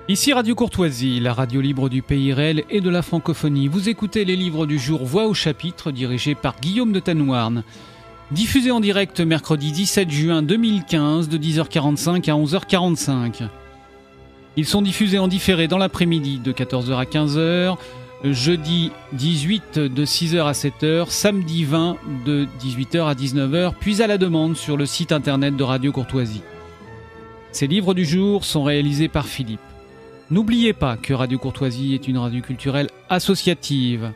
Ici Radio Courtoisie, la radio libre du pays réel et de la francophonie. Vous écoutez les livres du jour Voix au chapitre, dirigé par Guillaume de Tanouarn. Diffusé en direct mercredi 17 juin 2015 de 10h45 à 11h45. Ils sont diffusés en différé dans l'après-midi de 14h à 15h, jeudi 18 de 6h à 7h, samedi 20 de 18h à 19h, puis à la demande sur le site internet de Radio Courtoisie. Ces livres du jour sont réalisés par Philippe. N'oubliez pas que Radio Courtoisie est une radio culturelle associative.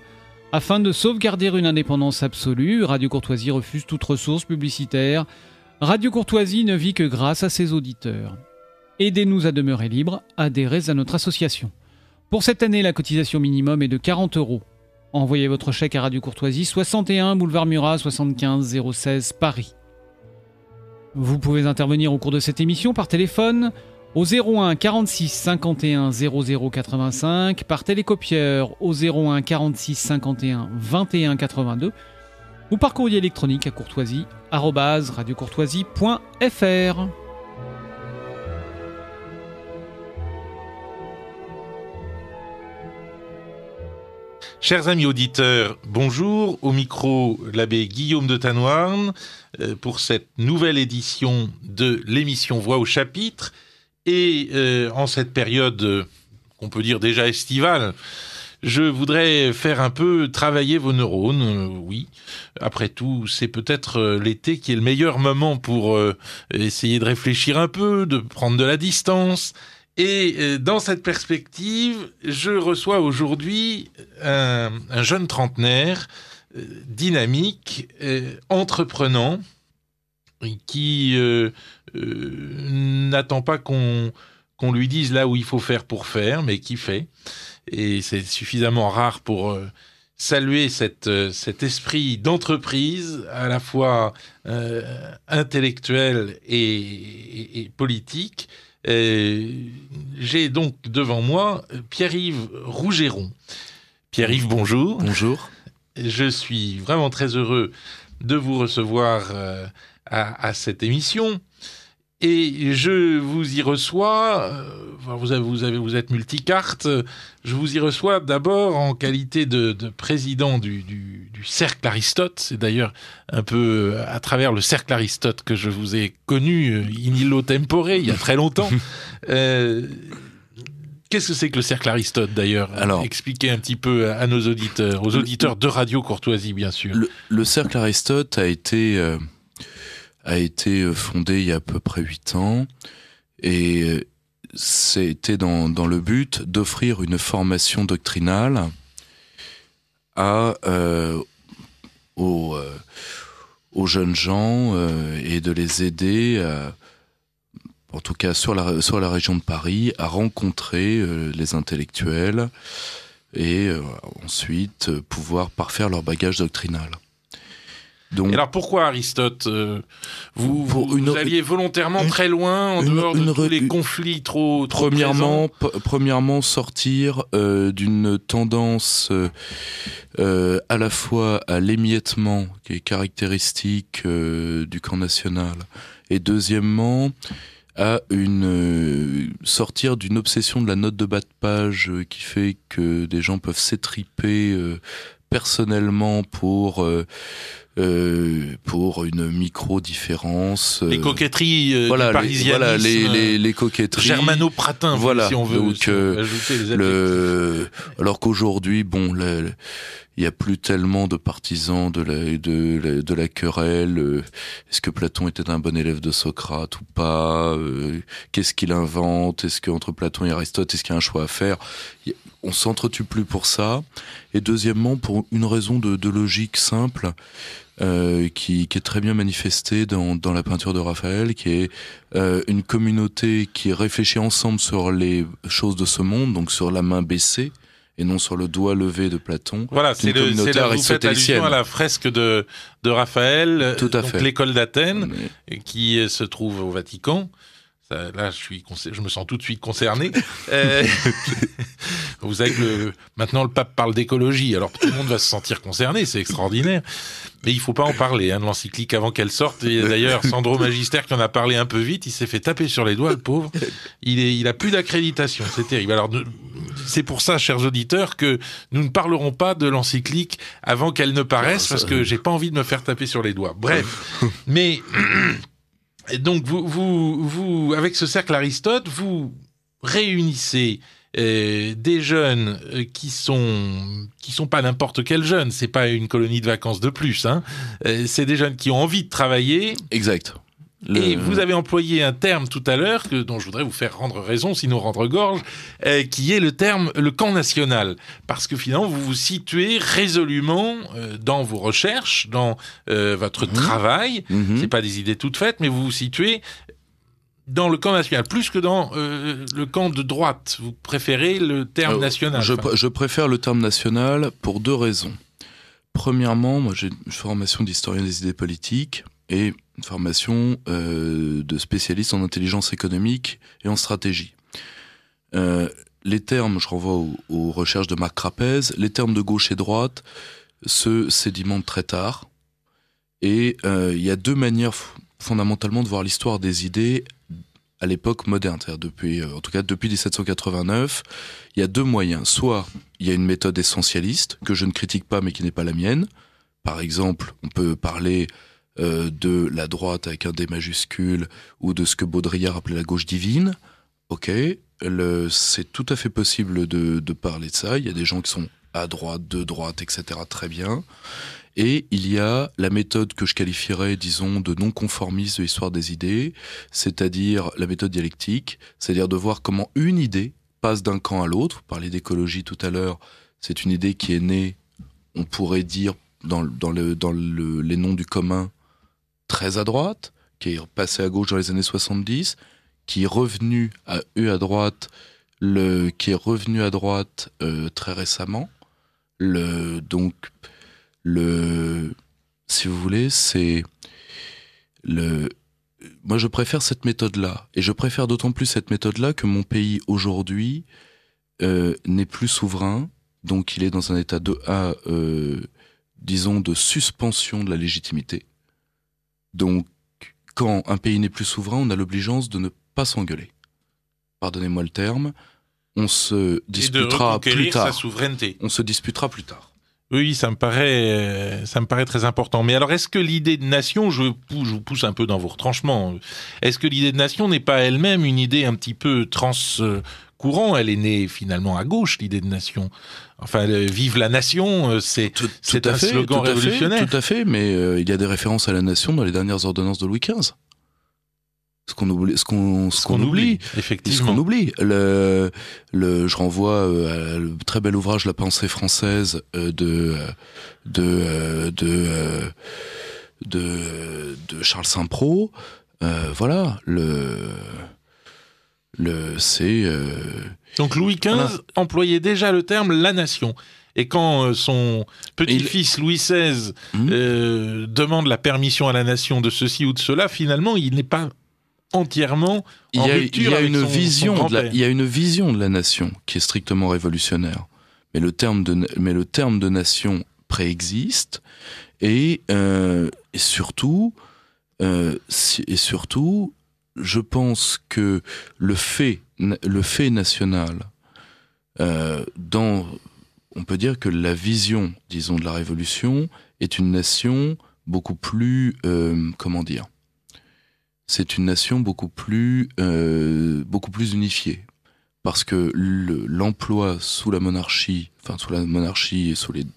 Afin de sauvegarder une indépendance absolue, Radio Courtoisie refuse toute ressource publicitaire. Radio Courtoisie ne vit que grâce à ses auditeurs. Aidez-nous à demeurer libres, adhérez à notre association. Pour cette année, la cotisation minimum est de 40 €. Envoyez votre chèque à Radio Courtoisie, 61 boulevard Murat, 75 016 Paris. Vous pouvez intervenir au cours de cette émission par téléphone au 01 46 51 00 85, par télécopieur au 01 46 51 21 82 ou par courrier électronique à courtoisie@radiocourtoisie.fr. Chers amis auditeurs, bonjour. Au micro, l'abbé Guillaume de Tanouarn pour cette nouvelle édition de l'émission Voix au chapitre. Et en cette période qu'on peut dire déjà estivale, je voudrais faire un peu travailler vos neurones. Oui, après tout, c'est peut-être l'été qui est le meilleur moment pour essayer de réfléchir un peu, de prendre de la distance. Et dans cette perspective, je reçois aujourd'hui un jeune trentenaire dynamique, entreprenant, qui n'attend pas qu'on lui dise là où il faut faire pour faire, mais qui fait. Et c'est suffisamment rare pour saluer cet esprit d'entreprise, à la fois intellectuel et politique. J'ai donc devant moi Pierre-Yves Rougeron. Pierre-Yves, bonjour. Bonjour. Je suis vraiment très heureux de vous recevoir à cette émission. Et je vous y reçois, vous êtes multicarte, je vous y reçois d'abord en qualité de président du Cercle Aristote. C'est d'ailleurs un peu à travers le Cercle Aristote que je vous ai connu in illo tempore, il y a très longtemps. Qu'est-ce que c'est que le Cercle Aristote d'ailleurs ? Alors, expliquez un petit peu à nos auditeurs, aux auditeurs de Radio Courtoisie bien sûr. Le Cercle Aristote a été fondé il y a à peu près 8 ans et c'était dans le but d'offrir une formation doctrinale aux jeunes gens et de les aider, en tout cas sur la région de Paris, à rencontrer les intellectuels et ensuite pouvoir parfaire leur bagage doctrinal. Donc, et alors pourquoi Aristote vous alliez volontairement très loin en dehors de tous les conflits trop Premièrement, sortir d'une tendance à la fois à l'émiettement qui est caractéristique du camp national, et deuxièmement à sortir d'une obsession de la note de bas de page qui fait que des gens peuvent s'étriper personnellement pour une micro-différence. Les coquetteries parisianisme. Les coquetteries. Germano-pratin, si on veut donc, ajouter les adjectifs. Alors qu'aujourd'hui, il y a plus tellement de partisans de la querelle. Est-ce que Platon était un bon élève de Socrate ou pas ? Qu'est-ce qu'il invente ? Est-ce qu'entre Platon et Aristote, est-ce qu'il y a un choix à faire ? On s'entretue plus pour ça. Et deuxièmement, pour une raison de logique simple, qui est très bien manifestée dans la peinture de Raphaël, qui est une communauté qui réfléchit ensemble sur les choses de ce monde, donc sur la main baissée, et non sur le doigt levé de Platon. Voilà, vous faites allusion à la fresque de Raphaël, tout à fait. L'école d'Athènes, qui se trouve au Vatican. Ça, là, je me sens tout de suite concerné. Vous savez que maintenant le pape parle d'écologie, alors tout le monde va se sentir concerné, c'est extraordinaire. Mais il faut pas en parler de l'encyclique avant qu'elle sorte. Et d'ailleurs, Sandro Magister qui en a parlé un peu vite, il s'est fait taper sur les doigts, le pauvre. Il a plus d'accréditation, c'est terrible. Alors c'est pour ça, chers auditeurs, que nous ne parlerons pas de l'encyclique avant qu'elle ne paraisse, parce que j'ai pas envie de me faire taper sur les doigts. Bref, mais donc vous avec ce cercle Aristote, vous réunissez des jeunes qui sont pas n'importe quels jeunes, c'est pas une colonie de vacances de plus, hein. C'est des jeunes qui ont envie de travailler. Exact. Et vous avez employé un terme tout à l'heure dont je voudrais vous faire rendre raison, sinon rendre gorge, qui est le terme le camp national, parce que finalement vous vous situez résolument dans vos recherches, dans votre travail. C'est pas des idées toutes faites, mais vous vous situez dans le camp national, plus que dans le camp de droite. Vous préférez le terme national? Je préfère le terme national pour deux raisons. Premièrement, moi j'ai une formation d'historien des idées politiques et une formation de spécialiste en intelligence économique et en stratégie. Les termes, je renvoie aux recherches de Marc Crapez, les termes de gauche et droite se sédimentent très tard. Et il y a deux manières fondamentalement de voir l'histoire des idées à l'époque moderne, c'est-à-dire en tout cas depuis 1789, il y a deux moyens. Soit il y a une méthode essentialiste, que je ne critique pas mais qui n'est pas la mienne. Par exemple, on peut parler de la droite avec un D majuscule, ou de ce que Baudrillard appelait la gauche divine. Ok, c'est tout à fait possible de parler de ça. Il y a des gens qui sont à droite, de droite, etc. Très bien. Et il y a la méthode que je qualifierais, disons, de non-conformisme de l'histoire des idées, c'est-à-dire la méthode dialectique, c'est-à-dire de voir comment une idée passe d'un camp à l'autre. Vous parliez d'écologie tout à l'heure, c'est une idée qui est née, on pourrait dire, dans les noms du commun, très à droite, qui est passée à gauche dans les années 70, qui est revenu à droite, très récemment. Si vous voulez, moi je préfère cette méthode-là, et je préfère d'autant plus cette méthode-là que mon pays aujourd'hui n'est plus souverain, donc il est dans un état disons de suspension de la légitimité. Donc quand un pays n'est plus souverain, on a l'obligeance de ne pas s'engueuler. Pardonnez-moi le terme, on se disputera plus tard. Sa souveraineté. On se disputera plus tard. Oui, ça me paraît très important. Mais alors, est-ce que l'idée de nation, je vous pousse un peu dans vos retranchements, est-ce que l'idée de nation n'est pas elle-même une idée un petit peu transcourant? Elle est née finalement à gauche, l'idée de nation. Enfin, vive la nation, c'est un slogan révolutionnaire. Tout à fait, mais il y a des références à la nation dans les dernières ordonnances de Louis XV. Ce qu'on oublie, effectivement. Ce qu'on oublie. Je renvoie à le très bel ouvrage La pensée française de Charles Saint-Preux. Voilà, Donc Louis XV employait déjà le terme la nation. Et quand son petit-fils Louis XVI demande la permission à la nation de ceci ou de cela, finalement, il n'est pas entièrement en rupture avec son grand-père. Il y a une vision de la nation qui est strictement révolutionnaire. Mais le terme de nation préexiste et surtout, je pense que le fait national, on peut dire que la vision, disons, de la Révolution est une nation beaucoup plus, c'est une nation beaucoup plus unifiée, parce que l'emploi sous la monarchie et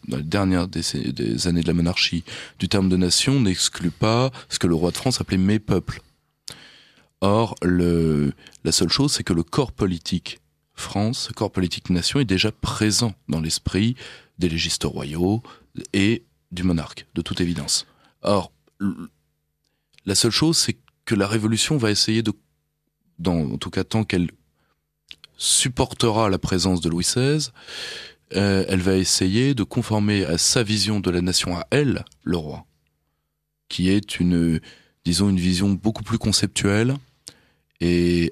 dans les dernières des années de la monarchie, du terme de nation n'exclut pas ce que le roi de France appelait mes peuples. Or, la seule chose, c'est que le corps politique France, le corps politique nation est déjà présent dans l'esprit des légistes royaux et du monarque, de toute évidence. Or, la seule chose, c'est que la Révolution va essayer en tout cas tant qu'elle supportera la présence de Louis XVI, elle va essayer de conformer à sa vision de la nation, à elle, le roi, qui est une vision beaucoup plus conceptuelle et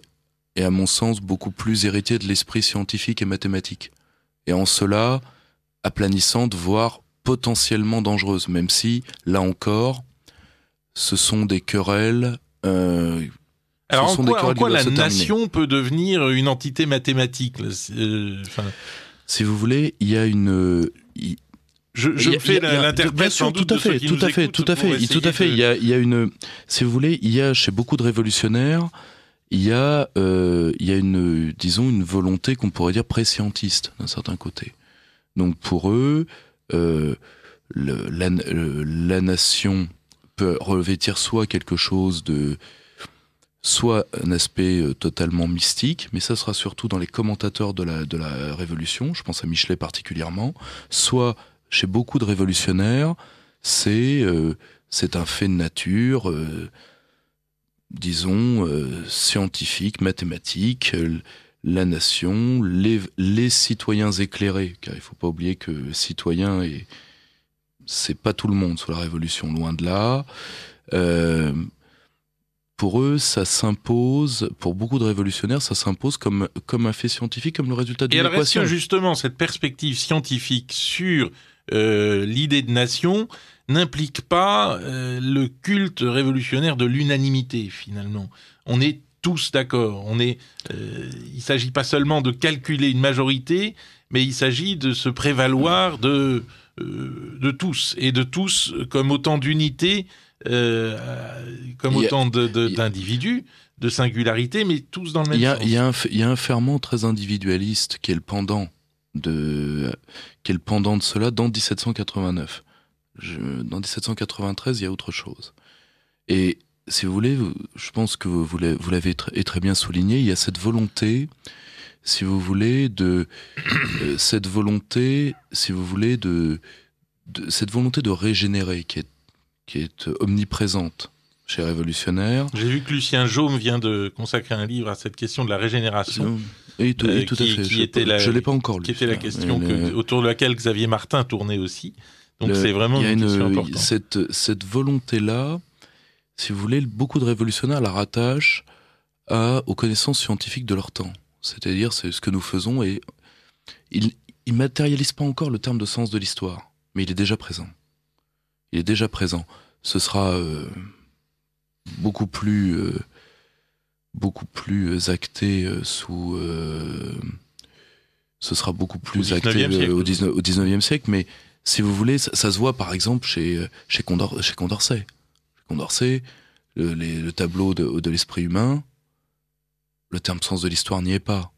à mon sens beaucoup plus héritier de l'esprit scientifique et mathématique. Et en cela, aplanissante, voire potentiellement dangereuses, même si, là encore, ce sont des querelles... Alors en quoi la nation peut devenir une entité mathématique Si vous voulez, il y a une... Je fais l'interprète sans doute de ceux qui nous écoutent. Tout à fait. Il y a une... Si vous voulez, il y a chez beaucoup de révolutionnaires, il y a une, disons, une volonté qu'on pourrait dire prescientiste d'un certain côté. Donc pour eux, la nation peut revêtir soit quelque chose de... soit un aspect totalement mystique, mais ça sera surtout dans les commentateurs de la Révolution, je pense à Michelet particulièrement, soit chez beaucoup de révolutionnaires, c'est un fait de nature, disons, scientifique, mathématique, la nation, les citoyens éclairés, car il ne faut pas oublier que citoyen, c'est pas tout le monde sous la Révolution, loin de là. Pour eux, ça s'impose, pour beaucoup de révolutionnaires, ça s'impose comme un fait scientifique, comme le résultat d'une équation. Et alors, est-ce que justement, cette perspective scientifique sur l'idée de nation n'implique pas le culte révolutionnaire de l'unanimité, finalement ? On est tous d'accord. Il ne s'agit pas seulement de calculer une majorité, mais il s'agit de se prévaloir de tous, et de tous comme autant d'unités, autant d'individus, de singularités, mais tous dans le même sens. Il y a un ferment très individualiste qui est le pendant de cela dans 1789. Dans 1793, il y a autre chose. Et si vous voulez, je pense que vous l'avez très bien souligné, il y a cette volonté, si vous voulez, cette volonté de régénérer qui est omniprésente chez les révolutionnaires. J'ai vu que Lucien Jaume vient de consacrer un livre à cette question de la régénération. Et tout à fait. Je l'ai pas encore lu. Qui était la question autour de laquelle Xavier Martin tournait aussi. Donc c'est vraiment une question importante. Cette volonté-là, si vous voulez, beaucoup de révolutionnaires la rattachent aux connaissances scientifiques de leur temps. C'est-à-dire, c'est ce que nous faisons, et ils matérialisent pas encore le terme de sens de l'histoire, mais il est déjà présent. Ce sera beaucoup plus acté ce sera beaucoup plus acté au 19e siècle, mais si vous voulez, ça se voit par exemple chez Condorcet. Condorcet, le tableau de l'esprit humain, le terme sens de l'histoire n'y est pas.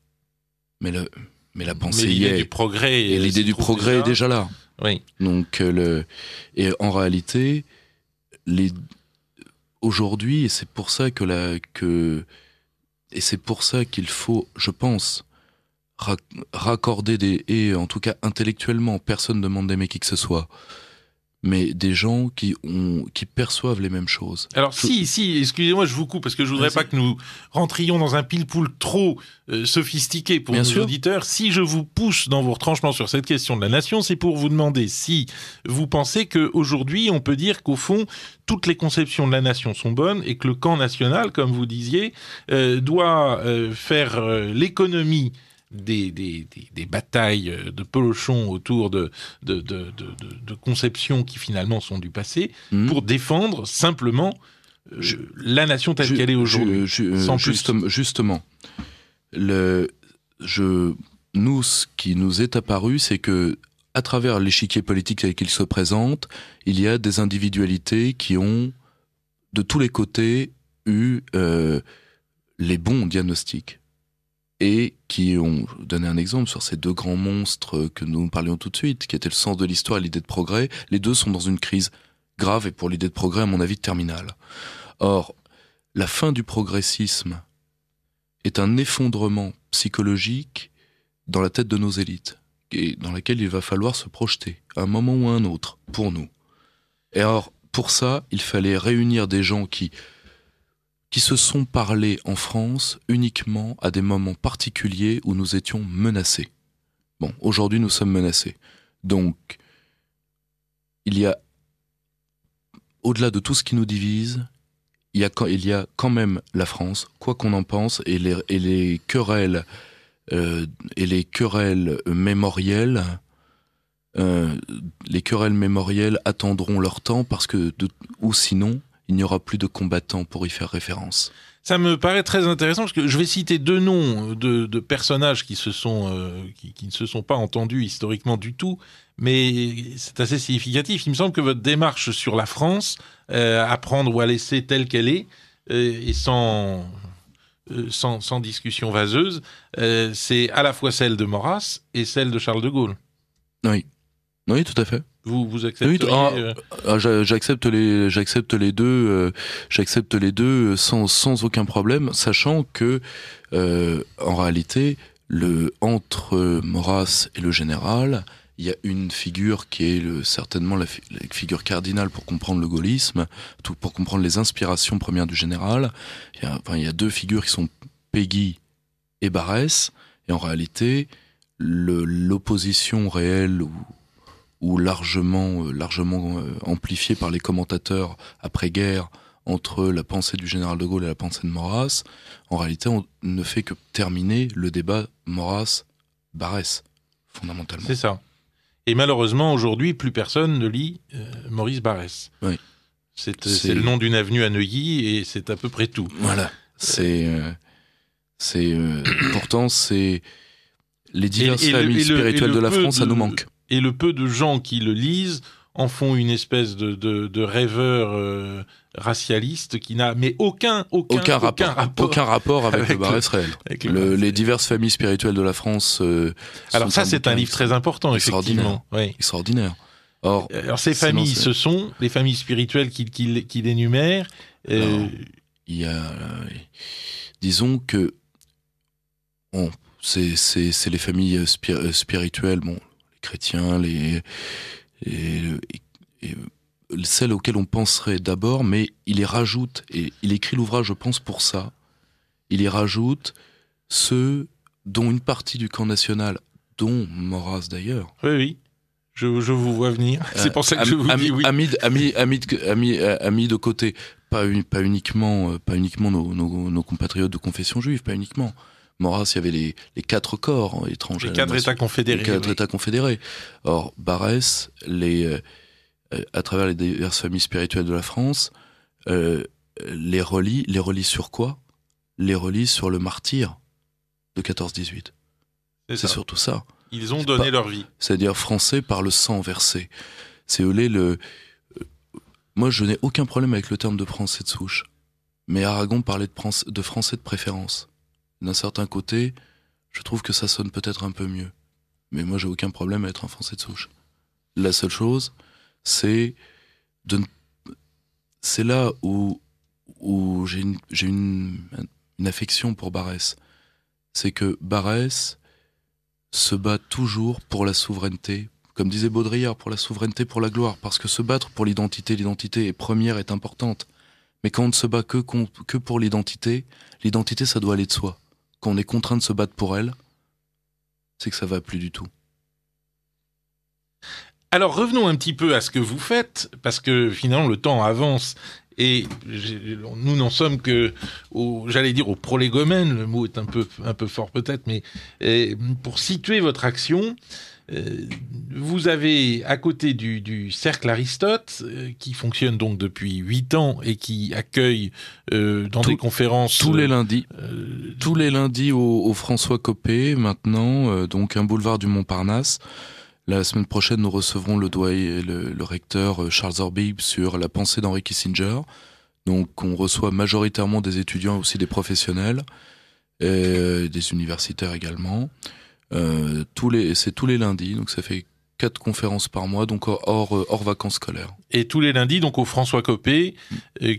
Mais la pensée y est. Et l'idée du progrès est déjà là. Oui. Donc, et en réalité, aujourd'hui, et c'est pour ça qu'il faut, je pense, raccorder et en tout cas intellectuellement, personne ne demande d'aimer qui que ce soit, mais des gens qui perçoivent les mêmes choses. Alors si, excusez-moi, je vous coupe, parce que je voudrais pas que nous rentrions dans un pile-poule trop sophistiqué pour nos auditeurs. Si je vous pousse dans vos retranchements sur cette question de la nation, c'est pour vous demander si vous pensez qu'aujourd'hui, on peut dire qu'au fond, toutes les conceptions de la nation sont bonnes, et que le camp national, comme vous disiez, doit faire l'économie des batailles de pelochons autour de conceptions qui finalement sont du passé, pour défendre simplement la nation telle qu'elle est aujourd'hui. Justement, nous, ce qui nous est apparu, c'est que à travers l'échiquier politique tel qu'il se présente, il y a des individualités qui ont, de tous les côtés, eu les bons diagnostics. Et qui ont donné un exemple sur ces deux grands monstres que nous parlions tout de suite, qui étaient le sens de l'histoire et l'idée de progrès. Les deux sont dans une crise grave, et pour l'idée de progrès, à mon avis, terminale. Or, la fin du progressisme est un effondrement psychologique dans la tête de nos élites, et dans laquelle il va falloir se projeter, à un moment ou à un autre, pour nous. Et alors, pour ça, il fallait réunir des gens qui se sont parlé en France uniquement à des moments particuliers où nous étions menacés. Bon, aujourd'hui nous sommes menacés. Donc, il y a, au-delà de tout ce qui nous divise, il y a quand même la France, quoi qu'on en pense, et les querelles mémorielles les querelles mémorielles attendront leur temps ou sinon, il n'y aura plus de combattants pour y faire référence. Ça me paraît très intéressant parce que je vais citer 2 noms de personnages qui ne se sont pas entendus historiquement du tout, mais c'est assez significatif. Il me semble que votre démarche sur la France, à prendre ou à laisser telle qu'elle est, et sans discussion vaseuse, c'est à la fois celle de Maurras et celle de Charles de Gaulle. Oui, tout à fait. Vous acceptez j'accepte les deux. J'accepte les deux sans aucun problème, sachant que en réalité, entre Maurras et le général, il y a une figure qui est certainement la figure cardinale pour comprendre le gaullisme, pour comprendre les inspirations premières du général. Il y a 2 figures qui sont Péguy et Barrès, et en réalité, l'opposition réelle ou largement amplifiée par les commentateurs après-guerre entre la pensée du général de Gaulle et la pensée de Maurras, en réalité, on ne fait que terminer le débat Maurras-Barrès, fondamentalement. C'est ça. Et malheureusement, aujourd'hui, plus personne ne lit Maurice Barrès. Oui. C'est le nom d'une avenue à Neuilly et c'est à peu près tout. Voilà. Pourtant, c'est les diverses familles spirituelles de la France, ça nous manque. Et le peu de gens qui le lisent en font une espèce de rêveur racialiste qui n'a aucun rapport avec le Barrès réel. Les diverses familles spirituelles de la France. Alors ça, c'est un livre très important, effectivement. Extraordinaire. Alors ces familles, ce sont les familles spirituelles qu'il énumère. Il y a, disons que c'est les familles spirituelles, les chrétiens, celles auxquelles on penserait d'abord, mais il y rajoute, et il écrit l'ouvrage, je pense, pour ça, il y rajoute ceux dont une partie du camp national, dont Maurras d'ailleurs. Oui, je vous vois venir. C'est pour ça que je vous dis oui. Amis de côté, pas uniquement nos compatriotes de confession juive, pas uniquement. Maurras, il y avait les 4 corps étrangers. Les 4 États confédérés. États confédérés. Or, Barrès, à travers les diverses familles spirituelles de la France, les relie sur quoi ? Les relie sur le martyr de 14-18. C'est surtout ça. Ils ont donné leur vie. C'est-à-dire français par le sang versé. Moi, je n'ai aucun problème avec le terme de français de souche. Mais Aragon parlait de français de préférence. D'un certain côté, je trouve que ça sonne peut-être un peu mieux. Mais moi, j'ai aucun problème à être un français de souche. La seule chose, c'est là où j'ai une affection pour Barrès. C'est que Barrès se bat toujours pour la souveraineté, comme disait Baudrillard, pour la souveraineté, pour la gloire, parce que se battre pour l'identité est première, est importante. Mais quand on ne se bat que pour l'identité, ça doit aller de soi. Quand on est contraint de se battre pour elle, c'est que ça va plus du tout. Alors revenons un petit peu à ce que vous faites, parce que finalement le temps avance et nous n'en sommes que, au prolégomène, le mot est un peu fort peut-être, mais pour situer votre action, vous avez à côté du Cercle Aristote, qui fonctionne donc depuis 8 ans et qui accueille dans des conférences... Tous les lundis au François Copé, maintenant, donc un boulevard du Montparnasse. La semaine prochaine, nous recevrons le recteur Charles Orbib sur la pensée d'Henry Kissinger. Donc on reçoit majoritairement des étudiants et aussi des professionnels, des universitaires également. C'est tous les lundis, donc ça fait 4 conférences par mois, donc hors vacances scolaires. Et tous les lundis, donc au François Copé,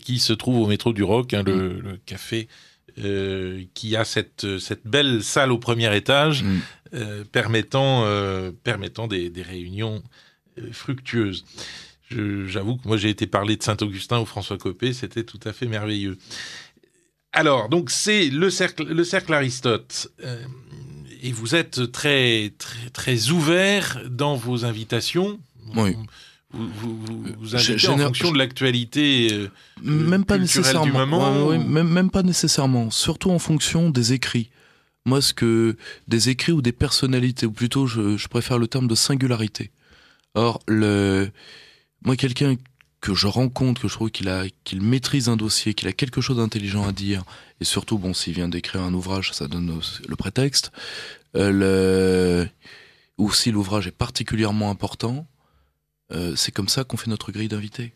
qui se trouve au métro du Roc, le café qui a cette belle salle au premier étage, permettant des réunions fructueuses. J'avoue que moi j'ai été parler de Saint-Augustin au François Copé, c'était tout à fait merveilleux. Alors, donc c'est le cercle Aristote. Et vous êtes très, très, très ouvert dans vos invitations. Oui. Vous invitez en fonction de l'actualité même pas culturelle du moment. Oui, même pas nécessairement. Surtout en fonction des écrits. Moi, des écrits ou des personnalités, ou plutôt je préfère le terme de singularité. Or, moi, quelqu'un que je rencontre, que je trouve qu'il maîtrise un dossier, qu'il a quelque chose d'intelligent à dire, et surtout, bon, s'il vient d'écrire un ouvrage, ça donne le prétexte, ou si l'ouvrage est particulièrement important, c'est comme ça qu'on fait notre grille d'invités.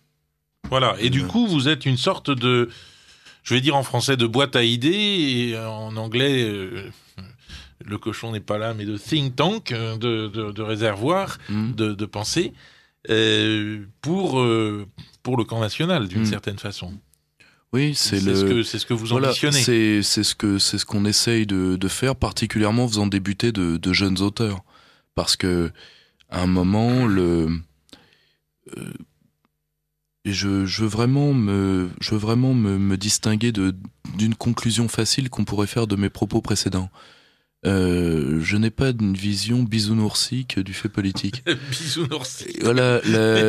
Voilà, et du coup, vous êtes une sorte de, je vais dire en français, de boîte à idées, et en anglais, le cochon n'est pas là, mais de think tank, de réservoir de pensée, pour le camp national, d'une certaine façon. Oui, c'est ce que vous ambitionnez. C'est ce qu'on essaye de faire, particulièrement en faisant débuter de jeunes auteurs. Parce que, à un moment, je veux vraiment me distinguer d'une conclusion facile qu'on pourrait faire de mes propos précédents. Je n'ai pas une vision bisounoursique du fait politique. Bisounoursique. Voilà,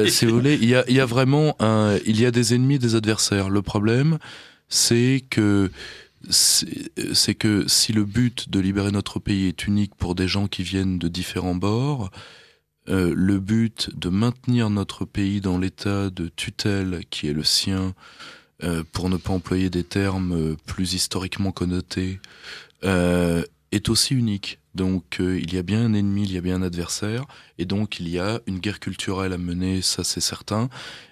si vous voulez, il y a vraiment il y a des ennemis, des adversaires. Le problème, c'est que si le but de libérer notre pays est unique pour des gens qui viennent de différents bords, le but de maintenir notre pays dans l'état de tutelle qui est le sien, pour ne pas employer des termes plus historiquement connotés, est aussi unique. Donc il y a bien un ennemi, il y a bien un adversaire, et donc il y a une guerre culturelle à mener, ça c'est certain.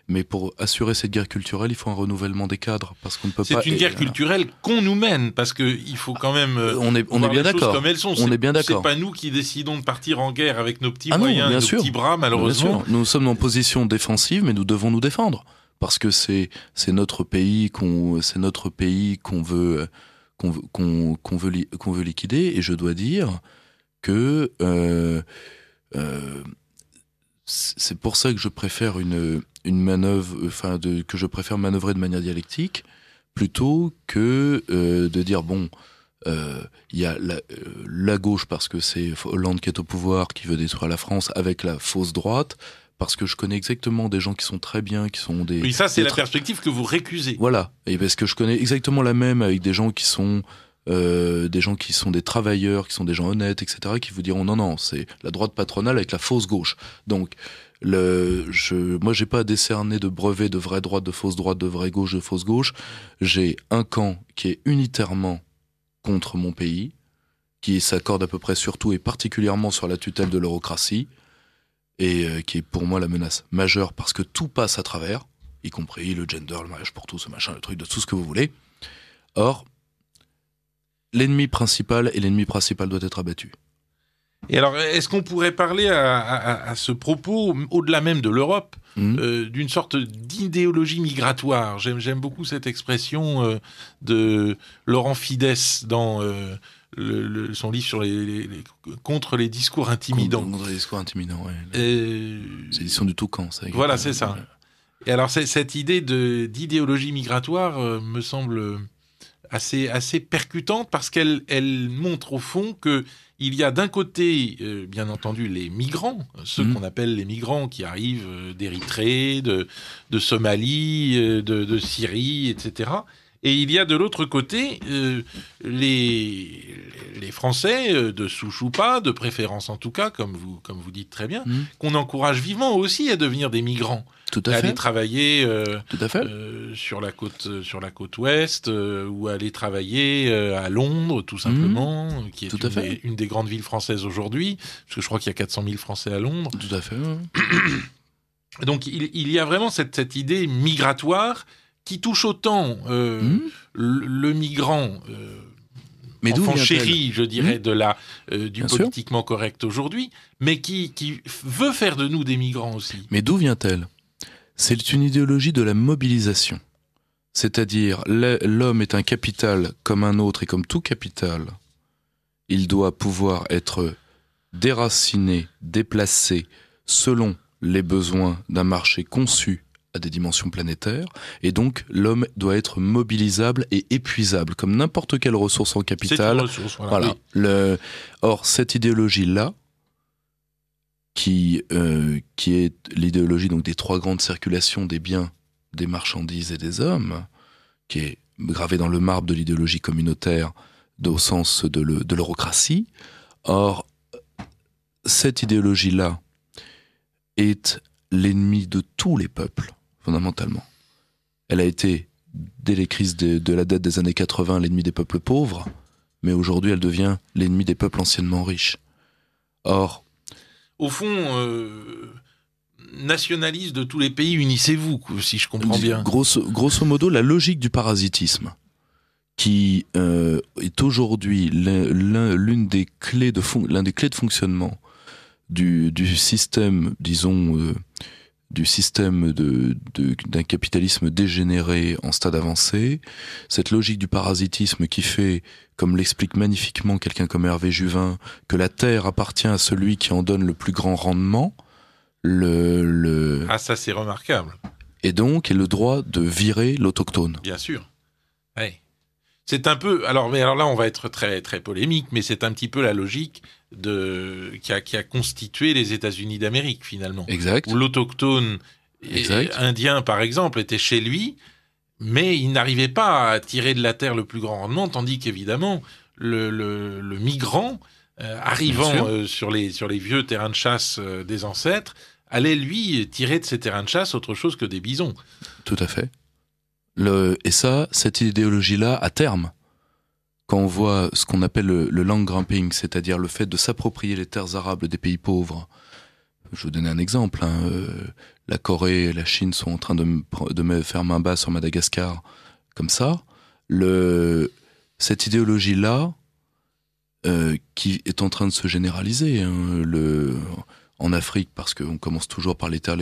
Mais pour assurer cette guerre culturelle, il faut un renouvellement des cadres, parce qu'on ne peut pas. C'est une guerre culturelle qu'on nous mène, parce que il faut quand même. On est bien d'accord. Comme elles sont. On est bien d'accord. C'est pas nous qui décidons de partir en guerre avec nos petits moyens, nos petits bras, malheureusement. Bien sûr. Nous sommes en position défensive, mais nous devons nous défendre, parce que c'est notre pays qu'on veut liquider. Et je dois dire que c'est pour ça que je préfère une manœuvre, que je préfère manœuvrer de manière dialectique plutôt que de dire bon, il y a la gauche parce que c'est Hollande qui est au pouvoir, qui veut détruire la France, avec la fausse droite, parce que je connais exactement des gens qui sont très bien, qui sont des... Oui, ça c'est la perspective que vous récusez. Voilà, et parce que je connais exactement la même avec des gens qui sont des travailleurs, qui sont des gens honnêtes, etc., qui vous diront non, c'est la droite patronale avec la fausse gauche. Donc, moi, j'ai pas à décerner de brevet de vraie droite, de fausse droite, de vraie gauche, de fausse gauche. J'ai un camp qui est unitairement contre mon pays, qui s'accorde à peu près sur tout et particulièrement sur la tutelle de l'eurocratie, et qui est pour moi la menace majeure parce que tout passe à travers, y compris le gender, le mariage pour tous, ce machin, le truc de tout ce que vous voulez. Or, l'ennemi principal doit être abattu. Et alors, est-ce qu'on pourrait parler à ce propos, au-delà même de l'Europe, d'une sorte d'idéologie migratoire ? J'aime beaucoup cette expression de Laurent Fidès dans son livre sur contre les discours intimidants. Contre les discours intimidants, oui. C'est l'édition du Toucan, ça. Voilà, c'est ça. Et alors, cette idée d'idéologie migratoire me semble assez percutante parce qu'elle montre au fond que il y a d'un côté, bien entendu, les migrants, ceux qu'on appelle les migrants qui arrivent d'Érythrée, de Somalie, de Syrie, etc. Et il y a de l'autre côté les Français, de souche ou pas, de préférence en tout cas, comme vous dites très bien, qu'on encourage vivement aussi à devenir des migrants. Tout à fait. Aller travailler Tout à fait. sur la côte ouest ou aller travailler à Londres tout simplement, qui est une des grandes villes françaises aujourd'hui, parce que je crois qu'il y a 400 000 Français à Londres. Tout à fait. Donc il y a vraiment cette idée migratoire qui touche autant le migrant enfant chéri, je dirais, du politiquement correct aujourd'hui, mais qui veut faire de nous des migrants aussi. Mais d'où vient-elle ? C'est une idéologie de la mobilisation. C'est-à-dire, l'homme est un capital comme un autre, et comme tout capital, il doit pouvoir être déraciné, déplacé, selon les besoins d'un marché conçu à des dimensions planétaires, et donc l'homme doit être mobilisable et épuisable, comme n'importe quelle ressource en capital. C'est une ressource, voilà. Or, cette idéologie-là, qui est l'idéologie donc des trois grandes circulations des biens, des marchandises et des hommes, qui est gravée dans le marbre de l'idéologie communautaire au sens de l'eurocratie. Or, cette idéologie-là est l'ennemi de tous les peuples, fondamentalement. Elle a été, dès les crises de la dette des années 80, l'ennemi des peuples pauvres, mais aujourd'hui, elle devient l'ennemi des peuples anciennement riches. Or, au fond, nationalistes de tous les pays, unissez-vous, si je comprends bien. Grosso modo, la logique du parasitisme, qui est aujourd'hui l'un des clés de fonctionnement du système, disons, du système d'un capitalisme dégénéré en stade avancé, cette logique du parasitisme qui fait, comme l'explique magnifiquement quelqu'un comme Hervé Juvin, que la terre appartient à celui qui en donne le plus grand rendement, Ah, ça c'est remarquable. Et donc, le droit de virer l'autochtone. Bien sûr. Ouais. C'est un peu... Alors là, on va être très, très polémique, mais c'est un petit peu la logique qui a constitué les États-Unis d'Amérique, finalement. Exact. Où l'autochtone indien, par exemple, était chez lui, mais il n'arrivait pas à tirer de la terre le plus grand rendement, tandis qu'évidemment, le migrant, arrivant sur les vieux terrains de chasse des ancêtres, allait, lui, tirer de ces terrains de chasse autre chose que des bisons. Tout à fait. Et ça, cette idéologie-là, à terme, quand on voit ce qu'on appelle le land grabbing, c'est-à-dire le fait de s'approprier les terres arables des pays pauvres, je vais vous donner un exemple, la Corée et la Chine sont en train de me faire main basse sur Madagascar, comme ça, cette idéologie-là, qui est en train de se généraliser, en Afrique, parce qu'on commence toujours par les terres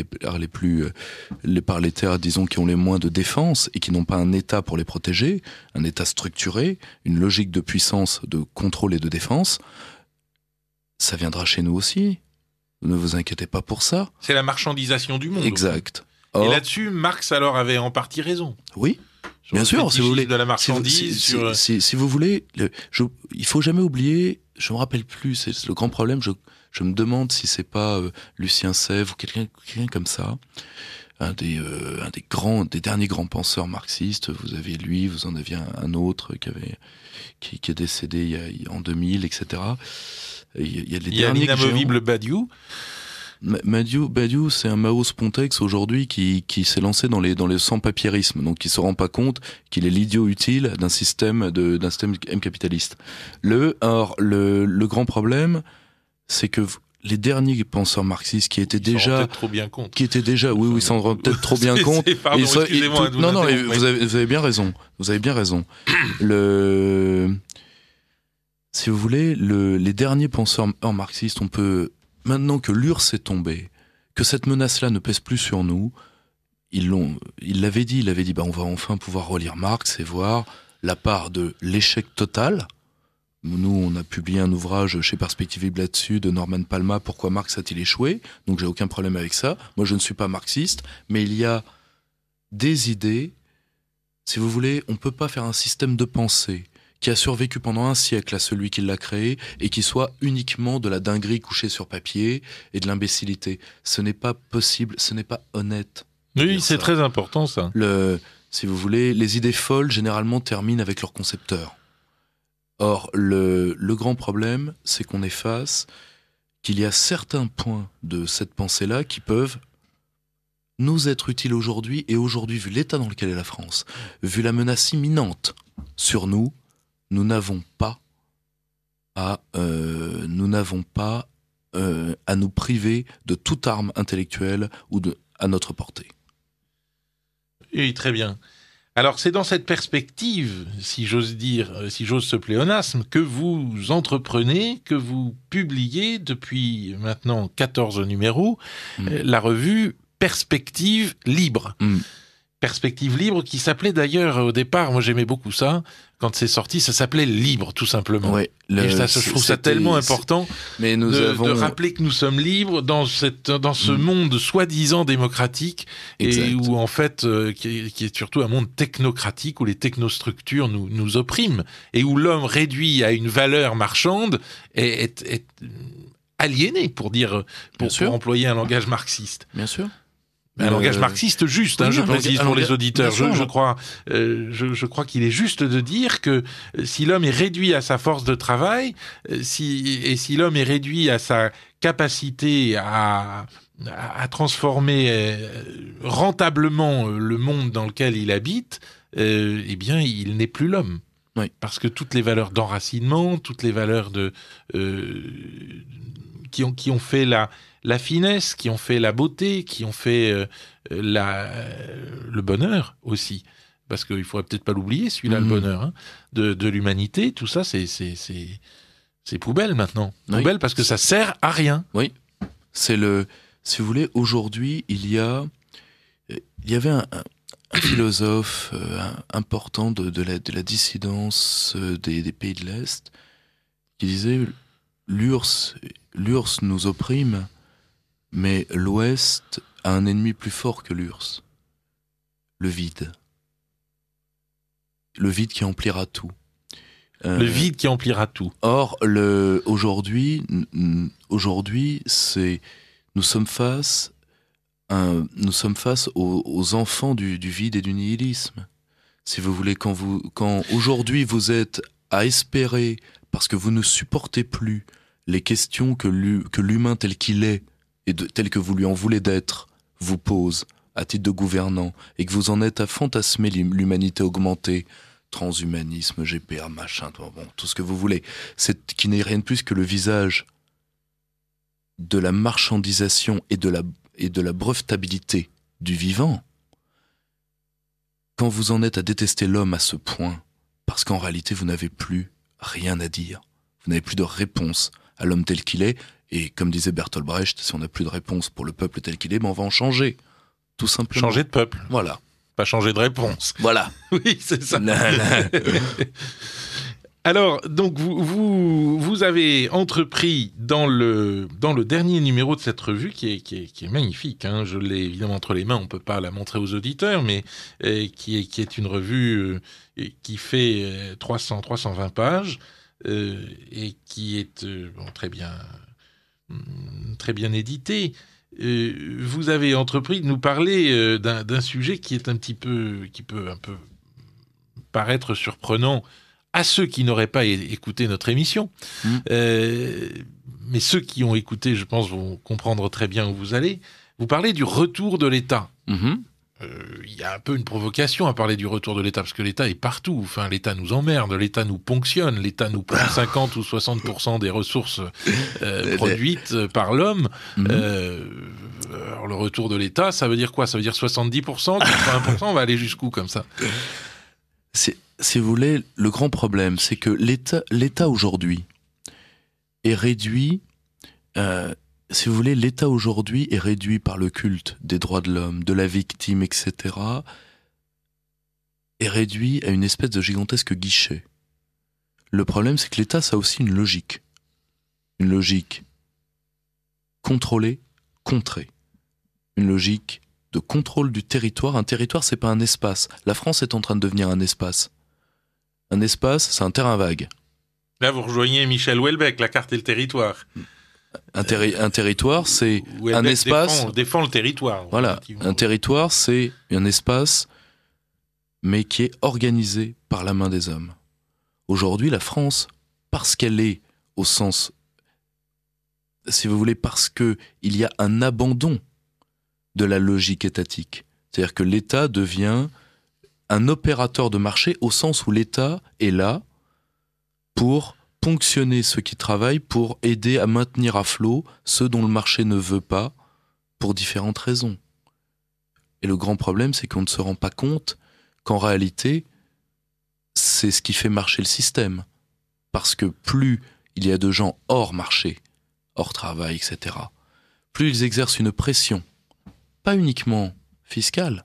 par les terres, disons, qui ont les moins de défense et qui n'ont pas un État pour les protéger, un État structuré, une logique de puissance, de contrôle et de défense. Ça viendra chez nous aussi. Ne vous inquiétez pas pour ça. C'est la marchandisation du monde. Exact. Et là-dessus, Marx alors avait en partie raison. Oui. Bien sûr, si vous voulez. De la marchandise. Si vous voulez, il faut jamais oublier. Je me rappelle plus. C'est le grand problème. Je me demande si c'est pas Lucien Sèvres ou quelqu'un comme ça, un des derniers grands penseurs marxistes. Vous aviez lui, vous en aviez un autre qui est décédé en 2000, etc. Il y a l'inamovible Badiou. Badiou, c'est un Mao Spontex aujourd'hui qui s'est lancé dans les sans-papierisme, donc qui se rend pas compte qu'il est l'idiot utile d'un système capitaliste. Le grand problème, c'est que les derniers penseurs marxistes qui étaient déjà trop bien compte. Oui, ils s'en rendent peut-être trop bien compte. Excusez-moi. Non, vous avez bien raison. Vous avez bien raison. Si vous voulez, les derniers penseurs marxistes, on peut, maintenant que l'URSS est tombée, que cette menace-là ne pèse plus sur nous, il l'avait dit, on va enfin pouvoir relire Marx et voir la part de l'échec total. Nous, on a publié un ouvrage chez Perspective Libre là-dessus de Norman Palma, Pourquoi Marx a-t-il échoué? Donc j'ai aucun problème avec ça. Moi, je ne suis pas marxiste, mais il y a des idées. Si vous voulez, on ne peut pas faire un système de pensée qui a survécu pendant un siècle à celui qui l'a créé et qui soit uniquement de la dinguerie couchée sur papier et de l'imbécilité. Ce n'est pas possible, ce n'est pas honnête. Oui, c'est très important ça. Si vous voulez, les idées folles généralement terminent avec leur concepteur. Or, le grand problème, c'est qu'on est face qu'il y a certains points de cette pensée-là qui peuvent nous être utiles aujourd'hui, et aujourd'hui, vu l'état dans lequel est la France, vu la menace imminente sur nous, nous n'avons pas à nous priver de toute arme intellectuelle à notre portée. Oui, très bien. Alors, c'est dans cette perspective, si j'ose ce pléonasme, que vous entreprenez, que vous publiez depuis maintenant 14 numéros, la revue Perspective Libre. Perspective Libre, qui s'appelait d'ailleurs au départ, moi j'aimais beaucoup ça, quand c'est sorti, ça s'appelait Libre, tout simplement. Ouais, je trouve ça tellement important de rappeler que nous sommes libres dans ce monde soi-disant démocratique, et où en fait, qui est surtout un monde technocratique, où les technostructures nous oppriment, et où l'homme réduit à une valeur marchande est aliéné, pour employer un langage marxiste. Bien sûr. Un langage marxiste juste, je précise pour les auditeurs. Je crois qu'il est juste de dire que si l'homme est réduit à sa force de travail, si l'homme est réduit à sa capacité à transformer rentablement le monde dans lequel il habite, eh bien, il n'est plus l'homme. Oui. Parce que toutes les valeurs d'enracinement, toutes les valeurs qui ont fait la finesse, qui ont fait la beauté, qui ont fait le bonheur aussi. Parce qu'il ne faudrait peut-être pas l'oublier, celui-là, le bonheur de l'humanité. Tout ça, c'est poubelle maintenant. Oui. Poubelle parce que ça sert à rien. Oui, si vous voulez, aujourd'hui, il y avait un philosophe important de la dissidence des pays de l'Est qui disait l'URSS nous opprime, mais l'Ouest a un ennemi plus fort que l'URSS, le vide. Le vide qui emplira tout. Le vide qui emplira tout. Or, aujourd'hui, nous sommes face aux enfants du vide et du nihilisme. Si vous voulez, quand aujourd'hui vous êtes à espérer, parce que vous ne supportez plus les questions que l'humain tel qu'il est et tel que vous lui en voulez d'être vous pose à titre de gouvernant, et que vous en êtes à fantasmer l'humanité augmentée, transhumanisme, GPA, machin, tout ce que vous voulez, qui n'est rien de plus que le visage de la marchandisation et de la brevetabilité du vivant. Quand vous en êtes à détester l'homme à ce point, parce qu'en réalité vous n'avez plus rien à dire, vous n'avez plus de réponse à l'homme tel qu'il est, et comme disait Bertolt Brecht, si on n'a plus de réponse pour le peuple tel qu'il est, on va en changer, tout simplement. Changer de peuple. Voilà. Pas changer de réponse. Voilà. Oui, c'est ça. Alors, donc, vous avez entrepris dans le dernier numéro de cette revue, qui est magnifique, je l'ai évidemment entre les mains, on ne peut pas la montrer aux auditeurs, mais qui est une revue qui fait 320 pages, et qui est très bien éditée. Vous avez entrepris de nous parler d'un sujet qui peut un peu paraître surprenant à ceux qui n'auraient pas écouté notre émission. Mais ceux qui ont écouté, je pense, vont comprendre très bien où vous allez. Vous parlez du retour de l'État. Il y a un peu une provocation à parler du retour de l'État, parce que l'État est partout. Enfin, l'État nous emmerde, l'État nous ponctionne, l'État nous prend 50 ou 60% des ressources produites par l'homme. Alors, le retour de l'État, ça veut dire quoi ? Ça veut dire 70%, 80%, on va aller jusqu'où comme ça ? Si vous voulez, le grand problème, c'est que l'État aujourd'hui est réduit... si vous voulez, l'État aujourd'hui est réduit par le culte des droits de l'homme, de la victime, etc., est réduit à une espèce de gigantesque guichet. Le problème, c'est que l'État, ça a aussi une logique. Une logique contrôlée, contrée. Une logique de contrôle du territoire. Un territoire, c'est pas un espace. La France est en train de devenir un espace. Un espace, c'est un terrain vague. Là, vous rejoignez Michel Houellebecq, la carte et le territoire. Un territoire, c'est un espace... défend le territoire. Voilà, un territoire, c'est un espace, mais qui est organisé par la main des hommes. Aujourd'hui, la France, parce qu'elle est au sens... Si vous voulez, parce qu'il y a un abandon de la logique étatique. C'est-à-dire que l'État devient un opérateur de marché au sens où l'État est là pour ponctionner ceux qui travaillent, pour aider à maintenir à flot ceux dont le marché ne veut pas, pour différentes raisons. Et le grand problème, c'est qu'on ne se rend pas compte qu'en réalité, c'est ce qui fait marcher le système. Parce que plus il y a de gens hors marché, hors travail, etc., plus ils exercent une pression, pas uniquement fiscale,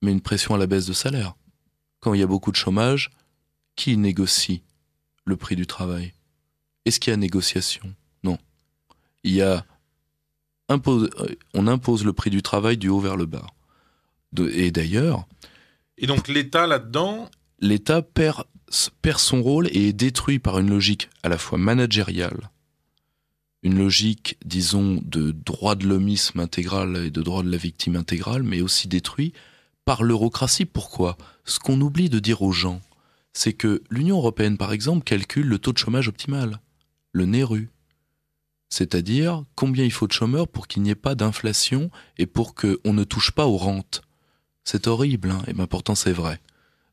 mais une pression à la baisse de salaire. Quand il y a beaucoup de chômage, qui négocie le prix du travail ? Est-ce qu'il y a négociation ? Non. On impose le prix du travail du haut vers le bas. Et d'ailleurs... Et donc l'État, là-dedans... L'État perd son rôle et est détruit par une logique à la fois managériale une logique, disons, de droit de l'homisme intégral et de droit de la victime intégral, mais aussi détruit par l'eurocratie. Pourquoi ? Ce qu'on oublie de dire aux gens, c'est que l'Union européenne, par exemple, calcule le taux de chômage optimal, le NERU. C'est-à-dire combien il faut de chômeurs pour qu'il n'y ait pas d'inflation et pour qu'on ne touche pas aux rentes. C'est horrible, hein, et bien pourtant c'est vrai.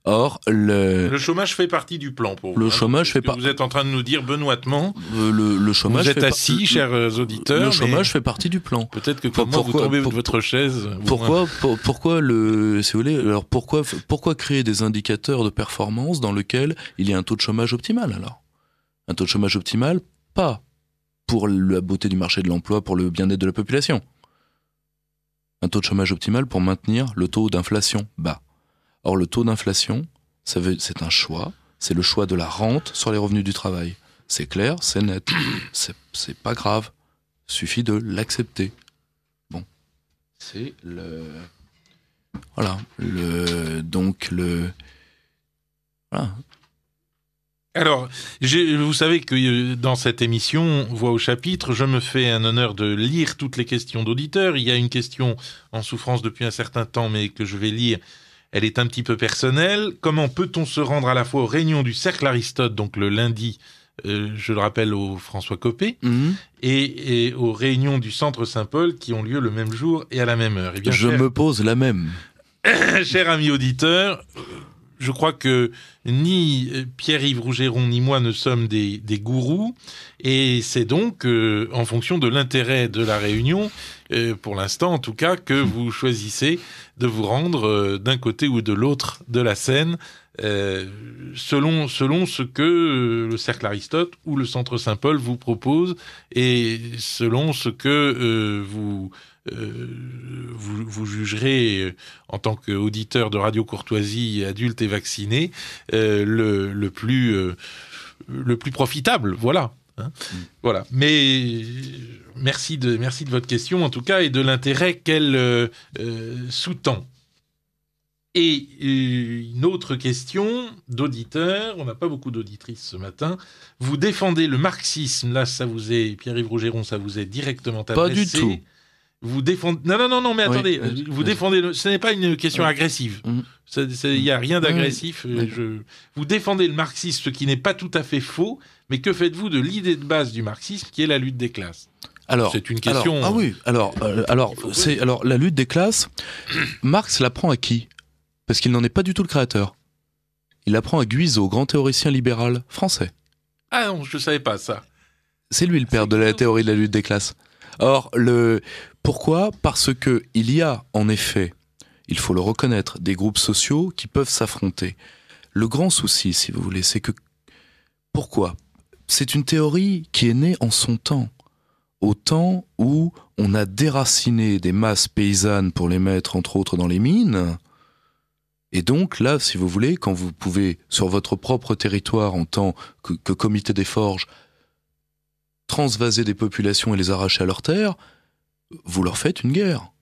Or, le chômage fait partie du plan pour vous. Le chômage fait Vous êtes en train de nous dire benoîtement. Le chômage. Vous êtes assis, chers auditeurs. Le chômage fait partie du plan. Peut-être que comme moi, vous tombez de votre chaise. Pourquoi si vous voulez, alors pourquoi créer des indicateurs de performance dans lesquels il y a un taux de chômage optimal alors ? Un taux de chômage optimal, pas pour la beauté du marché de l'emploi, pour le bien-être de la population. Un taux de chômage optimal pour maintenir le taux d'inflation bas. Or, le taux d'inflation, c'est un choix, c'est le choix de la rente sur les revenus du travail. C'est clair, c'est net, c'est pas grave, suffit de l'accepter. Bon, c'est le... Voilà, Voilà. Alors, vous savez que dans cette émission, Voix au chapitre, je me fais un honneur de lire toutes les questions d'auditeurs. Il y a une question en souffrance depuis un certain temps, mais que je vais lire. Elle est un petit peu personnelle. Comment peut-on se rendre à la fois aux réunions du Cercle Aristote, donc le lundi, je le rappelle, au François Copé, et aux réunions du Centre Saint-Paul qui ont lieu le même jour et à la même heure. Eh bien, je me pose la même. Cher ami auditeur, je crois que ni Pierre-Yves Rougeron ni moi ne sommes des gourous, et c'est donc en fonction de l'intérêt de la réunion, pour l'instant en tout cas, que vous choisissez de vous rendre d'un côté ou de l'autre de la scène, selon ce que le Cercle Aristote ou le Centre Saint-Paul vous propose, et selon ce que vous jugerez en tant qu'auditeur de Radio Courtoisie adulte et vacciné le plus profitable, voilà. Hein, voilà. Mais merci de votre question en tout cas et de l'intérêt qu'elle sous-tend. Et une autre question d'auditeur, on n'a pas beaucoup d'auditrices ce matin. Vous défendez le marxisme, là ça vous est, Pierre-Yves Rougeron, ça vous est directement adressé. Pas du tout. Vous défendez... Non, mais attendez, vous défendez... Ce n'est pas une question agressive. Il n'y a rien d'agressif. Vous défendez le marxisme, ce qui n'est pas tout à fait faux, mais que faites-vous de l'idée de base du marxisme, qui est la lutte des classes ? Alors, c'est une question... Alors, la lutte des classes, Marx l'apprend à qui ? Parce qu'il n'en est pas du tout le créateur. Il l'apprend à Guizot, grand théoricien libéral français. Ah non, je ne savais pas ça. C'est lui le père de la théorie de la lutte des classes. Or, pourquoi ? Parce que il y a, en effet, il faut le reconnaître, des groupes sociaux qui peuvent s'affronter. Le grand souci, si vous voulez, c'est que... Pourquoi ? C'est une théorie qui est née en son temps. Au temps où on a déraciné des masses paysannes pour les mettre, entre autres, dans les mines. Et donc, là, si vous voulez, quand vous pouvez, sur votre propre territoire, en tant que comité des forges, transvaser des populations et les arracher à leurs terres, vous leur faites une guerre,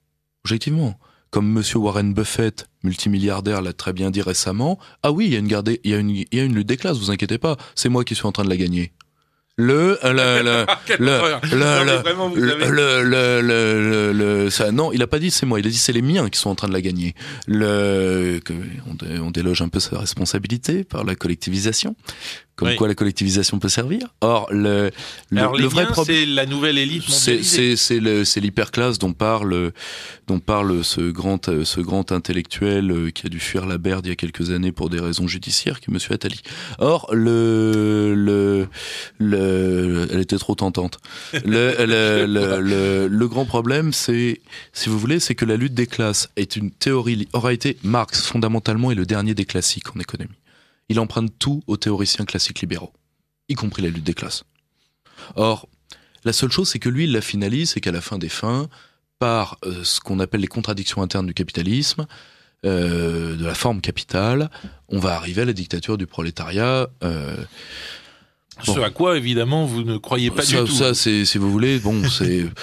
objectivement. Comme monsieur Warren Buffett, multimilliardaire, l'a très bien dit récemment, ah oui, il y a une lutte des classes, vous inquiétez pas, c'est moi qui suis en train de la gagner. Non, il a pas dit c'est moi, il a dit c'est les miens qui sont en train de la gagner. On déloge un peu sa responsabilité par la collectivisation. Quoi la collectivisation peut servir. Or, le vrai problème, c'est la nouvelle élite mondialisée. C'est l'hyperclasse dont parle ce grand intellectuel qui a dû fuir la Berde il y a quelques années pour des raisons judiciaires, qui est monsieur Attali. Or, elle était trop tentante. Le grand problème, c'est, si vous voulez, c'est que la lutte des classes est une théorie, aura été, Marx, fondamentalement, est le dernier des classiques en économie. Il emprunte tout aux théoriciens classiques libéraux, y compris la lutte des classes. Or, la seule chose, c'est que lui, il la finalise, c'est qu'à la fin des fins, par ce qu'on appelle les contradictions internes du capitalisme, de la forme capitale, on va arriver à la dictature du prolétariat, Ce à quoi, évidemment, vous ne croyez pas du tout. Ça, c'est, si vous voulez,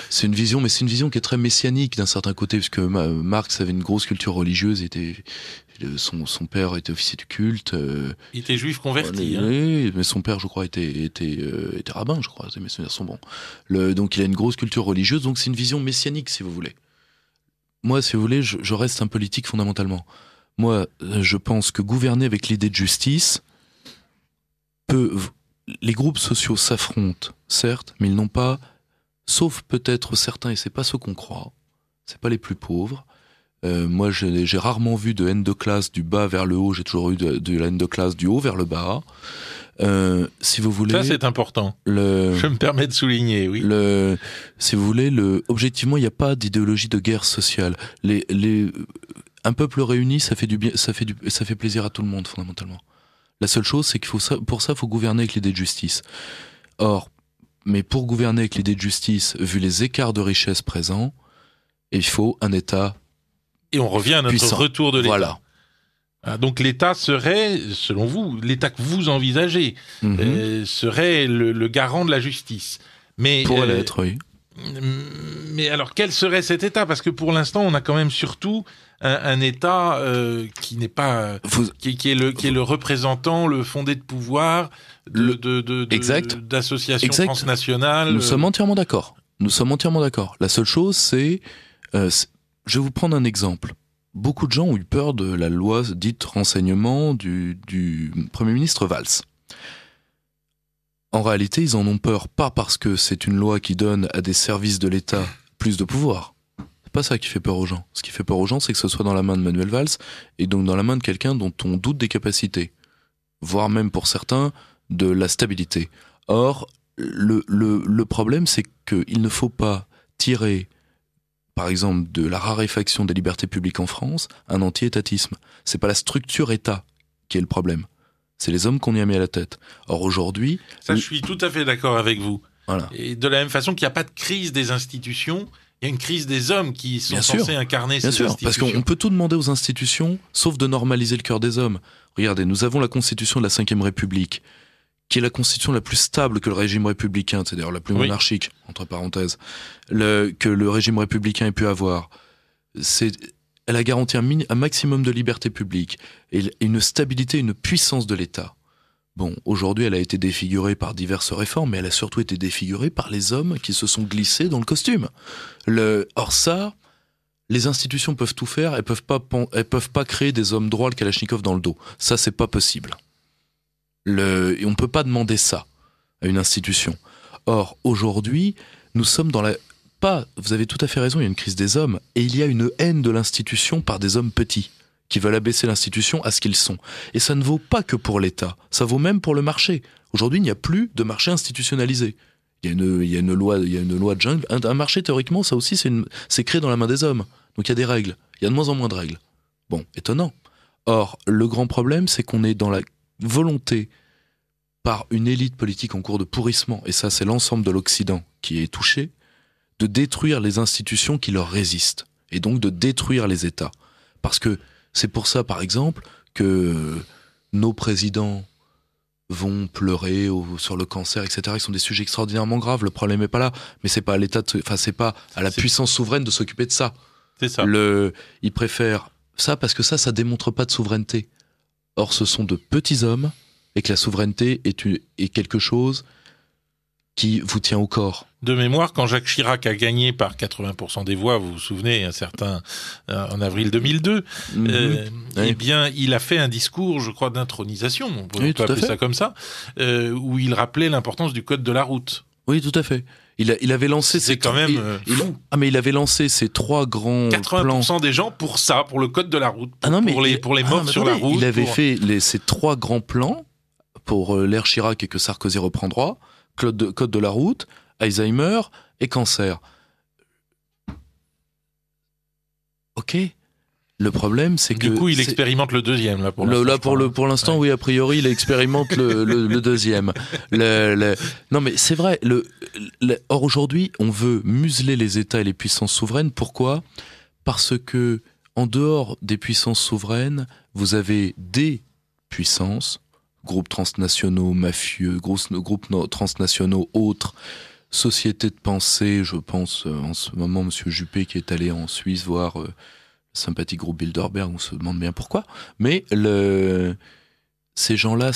c'est une vision, mais c'est une vision qui est très messianique d'un certain côté, puisque Marx avait une grosse culture religieuse, son père était officier du culte. Il était juif converti. Oui, mais son père, je crois, était rabbin, je crois, mes souvenirs sont bons. Donc il a une grosse culture religieuse, donc c'est une vision messianique, si vous voulez. Moi, si vous voulez, je reste un politique fondamentalement. Moi, je pense que gouverner avec l'idée de justice les groupes sociaux s'affrontent, certes, mais ils n'ont pas, sauf peut-être certains, et c'est pas ceux qu'on croit, c'est pas les plus pauvres. Moi, j'ai rarement vu de haine de classe du bas vers le haut, j'ai toujours eu de la haine de classe du haut vers le bas. Si vous voulez... Ça, c'est important. Je me permets de souligner, oui. Si vous voulez, objectivement, il n'y a pas d'idéologie de guerre sociale. Un peuple réuni, ça fait plaisir à tout le monde, fondamentalement. La seule chose, c'est pour ça, il faut gouverner avec l'idée de justice. Or, mais pour gouverner avec l'idée de justice, vu les écarts de richesse présents, il faut un État et on revient à notre puissant. Retour de l'État. Voilà. Donc l'État serait, selon vous, l'État que vous envisagez, serait le garant de la justice. Mais, pourrait l'être, oui. Mais alors, quel serait cet État ? Parce que pour l'instant, on a quand même surtout un État qui n'est pas, qui est le représentant, le fondé de pouvoir d'associations transnationales. Nous sommes entièrement d'accord. La seule chose, c'est, je vais vous prendre un exemple. Beaucoup de gens ont eu peur de la loi dite renseignement du Premier ministre Valls. En réalité, ils en ont peur pas parce que c'est une loi qui donne à des services de l'État plus de pouvoir. C'est pas ça qui fait peur aux gens. Ce qui fait peur aux gens, c'est que ce soit dans la main de Manuel Valls et donc dans la main de quelqu'un dont on doute des capacités, voire même pour certains de la stabilité. Or, le problème, c'est qu'il ne faut pas tirer, par exemple, de la raréfaction des libertés publiques en France, un anti-étatisme. C'est pas la structure État qui est le problème. C'est les hommes qu'on y a mis à la tête. Or, aujourd'hui... Ça, je suis tout à fait d'accord avec vous. Voilà. Et de la même façon qu'il n'y a pas de crise des institutions, il y a une crise des hommes qui sont censés incarner ces institutions. Parce qu'on peut tout demander aux institutions, sauf de normaliser le cœur des hommes. Regardez, nous avons la Constitution de la Ve République, qui est la Constitution la plus stable que le régime républicain, c'est d'ailleurs la plus monarchique, entre parenthèses, que le régime républicain ait pu avoir. Elle a garanti un maximum de liberté publique et une stabilité, une puissance de l'État. Bon, aujourd'hui, elle a été défigurée par diverses réformes, mais elle a surtout été défigurée par les hommes qui se sont glissés dans le costume. Or ça, les institutions peuvent tout faire, elles peuvent pas créer des hommes droits le Kalachnikov dans le dos. Ça, c'est pas possible. Et on peut pas demander ça à une institution. Or, aujourd'hui, nous sommes dans vous avez tout à fait raison, il y a une crise des hommes, et il y a une haine de l'institution par des hommes petits, qui veulent abaisser l'institution à ce qu'ils sont. Et ça ne vaut pas que pour l'État, ça vaut même pour le marché. Aujourd'hui, il n'y a plus de marché institutionnalisé. Il y a une loi de jungle. Un marché, théoriquement, ça aussi, c'est créé dans la main des hommes. Donc il y a des règles. Il y a de moins en moins de règles. Bon, étonnant. Or, le grand problème, c'est qu'on est dans la volonté, par une élite politique en cours de pourrissement, et ça, c'est l'ensemble de l'Occident qui est touché, de détruire les institutions qui leur résistent, et donc de détruire les États. Parce que c'est pour ça, par exemple, que nos présidents vont pleurer sur le cancer, etc. Ils sont des sujets extraordinairement graves. Le problème n'est pas là, mais c'est pas à l'État, c'est pas à la puissance souveraine de s'occuper de ça. C'est ça. Ils préfèrent ça parce que ça démontre pas de souveraineté. Or, ce sont de petits hommes, et que la souveraineté est quelque chose qui vous tient au corps. De mémoire, quand Jacques Chirac a gagné par 80% des voix, vous vous souvenez, en avril 2002, eh bien, il a fait un discours, je crois, d'intronisation, on peut appeler ça comme ça, où il rappelait l'importance du code de la route. Oui, tout à fait. Il avait lancé mais il avait lancé ces trois grands 80% plans. Des gens pour ça, pour le code de la route, pour les morts sur la route. Il avait fait ces trois grands plans pour l'ère Chirac et que Sarkozy reprendra, code de la route, Alzheimer et cancer. Ok. Le problème, c'est que... Du coup, il expérimente le deuxième, là, pour l'instant. Pour l'instant, oui, a priori, il expérimente le deuxième. Non, mais c'est vrai. Or, aujourd'hui, on veut museler les États et les puissances souveraines. Pourquoi ? Parce que, en dehors des puissances souveraines, vous avez des puissances, groupes transnationaux, mafieux, groupes transnationaux, autres, sociétés de pensée. Je pense en ce moment M. Juppé qui est allé en Suisse voir le sympathique groupe Bilderberg, on se demande bien pourquoi. Mais ces gens-là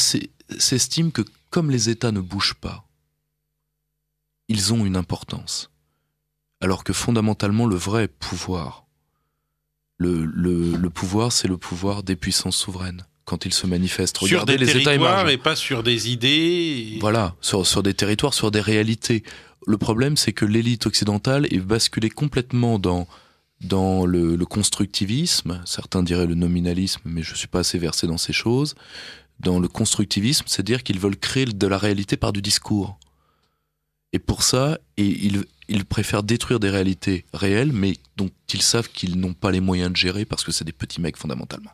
s'estiment que comme les États ne bougent pas, ils ont une importance. Alors que fondamentalement, le vrai pouvoir, le pouvoir, c'est le pouvoir des puissances souveraines. Quand ils se manifestent, regardez sur des les États émergents. et pas sur des idées. Voilà, sur des territoires, sur des réalités. Le problème, c'est que l'élite occidentale est basculée complètement dans le constructivisme. Certains diraient le nominalisme, mais je suis pas assez versé dans ces choses. Dans le constructivisme, c'est-à-dire qu'ils veulent créer de la réalité par du discours. Et pour ça, ils préfèrent détruire des réalités réelles, mais dont ils savent qu'ils n'ont pas les moyens de gérer parce que c'est des petits mecs fondamentalement.